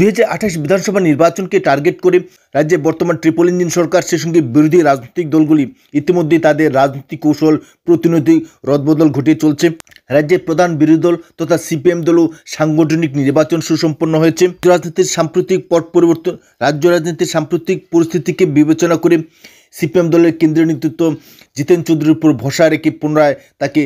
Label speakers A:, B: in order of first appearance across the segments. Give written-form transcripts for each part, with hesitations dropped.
A: 2028 বিধানসভা নির্বাচনকে টার্গেট করে রাজ্যে বর্তমান ট্রিপল ইঞ্জিন সরকার, সে সঙ্গে বিরোধী রাজনৈতিক দলগুলি ইতিমধ্যেই তাদের রাজনৈতিক কৌশল প্রতিনিধি রদবদল ঘটিয়ে চলছে। রাজ্যের প্রধান বিরোধী দল তথা সিপিএম দলও সাংগঠনিক নির্বাচন সুসম্পন্ন হয়েছে। রাজ্য রাজনীতির সাম্প্রতিক পরিস্থিতিকে বিবেচনা করে সিপিএম দলের কেন্দ্রীয় নেতৃত্ব জিতেন চৌধুরীর উপর ভরসা রেখে পুনরায় তাকে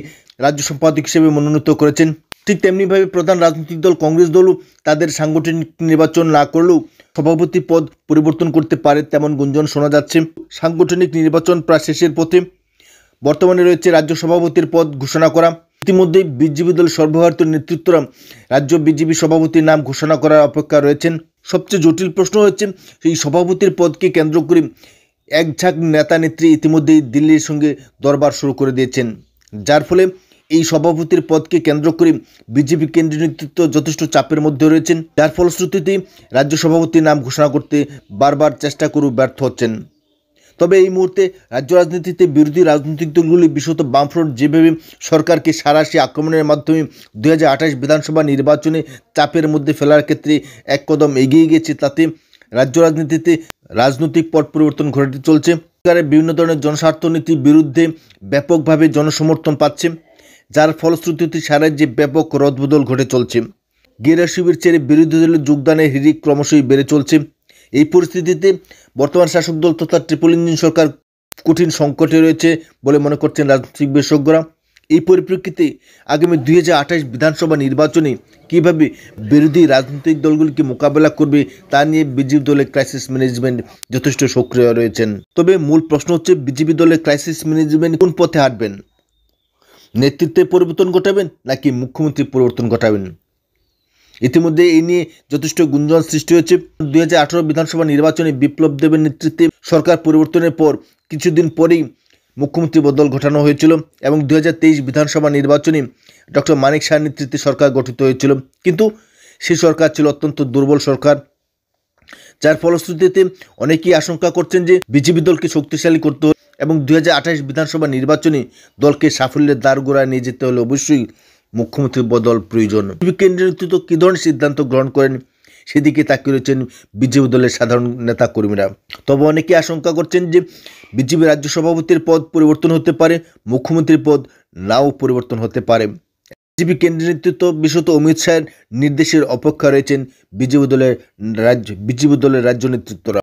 A: রাজ্য সম্পাদক হিসেবে মনোনীত করেছেন। ঠিক তেমনিভাবে প্রধান রাজনৈতিক দল কংগ্রেস দলও তাদের সাংগঠনিক নির্বাচন না করলেও সভাপতি পদ পরিবর্তন করতে পারে তেমন গুঞ্জন শোনা যাচ্ছে। সাংগঠনিক নির্বাচন প্রায় শেষের পথে। বর্তমানে রয়েছে রাজ্য সভাপতির পদ ঘোষণা করা। ইতিমধ্যেই বিজেপি দল সর্বভারতীয় নেতৃত্বরা রাজ্য বিজেপি সভাপতির নাম ঘোষণা করার অপেক্ষা রয়েছেন। সবচেয়ে জটিল প্রশ্ন হচ্ছে এই সভাপতির পদকে কেন্দ্র করে এক ঝাঁক নেতা নেত্রী ইতিমধ্যেই দিল্লির সঙ্গে দরবার শুরু করে দিয়েছেন, যার ফলে এই সভাপতির পদকে কেন্দ্র করে বিজেপি কেন্দ্রীয় নেতৃত্ব যথেষ্ট চাপের মধ্যে রয়েছেন, যার ফলশ্রুতিতে রাজ্য সভাপতির নাম ঘোষণা করতে বারবার চেষ্টা করেও ব্যর্থ হচ্ছেন। তবে এই মুহূর্তে রাজ্য রাজনীতিতে বিরোধী রাজনৈতিক দলগুলি বিশেষত বামফ্রন্ট যেভাবে সরকারকে সাঁড়াশি আক্রমণের মাধ্যমে 2028 বিধানসভা নির্বাচনে চাপের মধ্যে ফেলার ক্ষেত্রে এক কদম এগিয়ে গেছে, তাতে রাজ্য রাজনীতিতে রাজনৈতিক পট পরিবর্তন ঘটতে চলছে। সরকারের বিভিন্ন ধরনের জনস্বার্থ নীতির বিরুদ্ধে ব্যাপকভাবে জনসমর্থন পাচ্ছে, যার ফলশ্রুতিতে সারা রাজ্যে ব্যাপক রদবদল ঘটে চলছে। গেরা শিবির ছেড়ে বিরোধী দলের যোগদানের হিড়িক ক্রমশই বেড়ে চলছে। এই পরিস্থিতিতে বর্তমান শাসক দল তথা ট্রিপল ইঞ্জিন সরকার কঠিন সংকটে রয়েছে বলে মনে করছেন রাজনৈতিক বিশেষজ্ঞরা। এই পরিপ্রেক্ষিতে আগামী 2028 বিধানসভা নির্বাচনে কীভাবে বিরোধী রাজনৈতিক দলগুলিকে মোকাবেলা করবে তা নিয়ে বিজেপি দলের ক্রাইসিস ম্যানেজমেন্ট যথেষ্ট সক্রিয় রয়েছেন। তবে মূল প্রশ্ন হচ্ছে বিজেপি দলের ক্রাইসিস ম্যানেজমেন্ট কোন পথে হাঁটবেন? নেতৃত্বে পরিবর্তন ঘটাবেন নাকি মুখ্যমন্ত্রী পরিবর্তন ঘটাবেন? ইতিমধ্যে এই নিয়ে যথেষ্ট গুঞ্জন সৃষ্টি হয়েছে। 2018 বিধানসভা নির্বাচনে বিপ্লব দেবের নেতৃত্বে সরকার পরিবর্তনের পর কিছুদিন পরেই মুখ্যমন্ত্রী বদল ঘটানো হয়েছিল এবং 2023 বিধানসভা নির্বাচনে ডক্টর মানিক শাহের নেতৃত্বে সরকার গঠিত হয়েছিল, কিন্তু সেই সরকার ছিল অত্যন্ত দুর্বল সরকার, যার ফলশ্রুতিতে অনেকেই আশঙ্কা করছেন যে বিজেপি দলকে শক্তিশালী করতে হবে এবং 2028 বিধানসভা নির্বাচনে দলকে সাফল্যের দ্বারগোড়ায় নিয়ে যেতে হলে অবশ্যই মুখ্যমন্ত্রী বদল প্রয়োজন। কেন্দ্রীয় নেতৃত্ব কী ধরনের সিদ্ধান্ত গ্রহণ করেন সেদিকে তাকিয়ে রয়েছেন বিজেপি দলের সাধারণ নেতা কর্মীরা। তবে অনেকে আশঙ্কা করছেন যে বিজেপি রাজ্য সভাপতির পদ পরিবর্তন হতে পারে, মুখ্যমন্ত্রীর পদ নাও পরিবর্তন হতে পারে। বিজেপি কেন্দ্রীয় নেতৃত্ব বিশেষত অমিত শাহের নির্দেশের অপেক্ষা রয়েছেন বিজেপি দলের রাজ্য নেতৃত্বরা।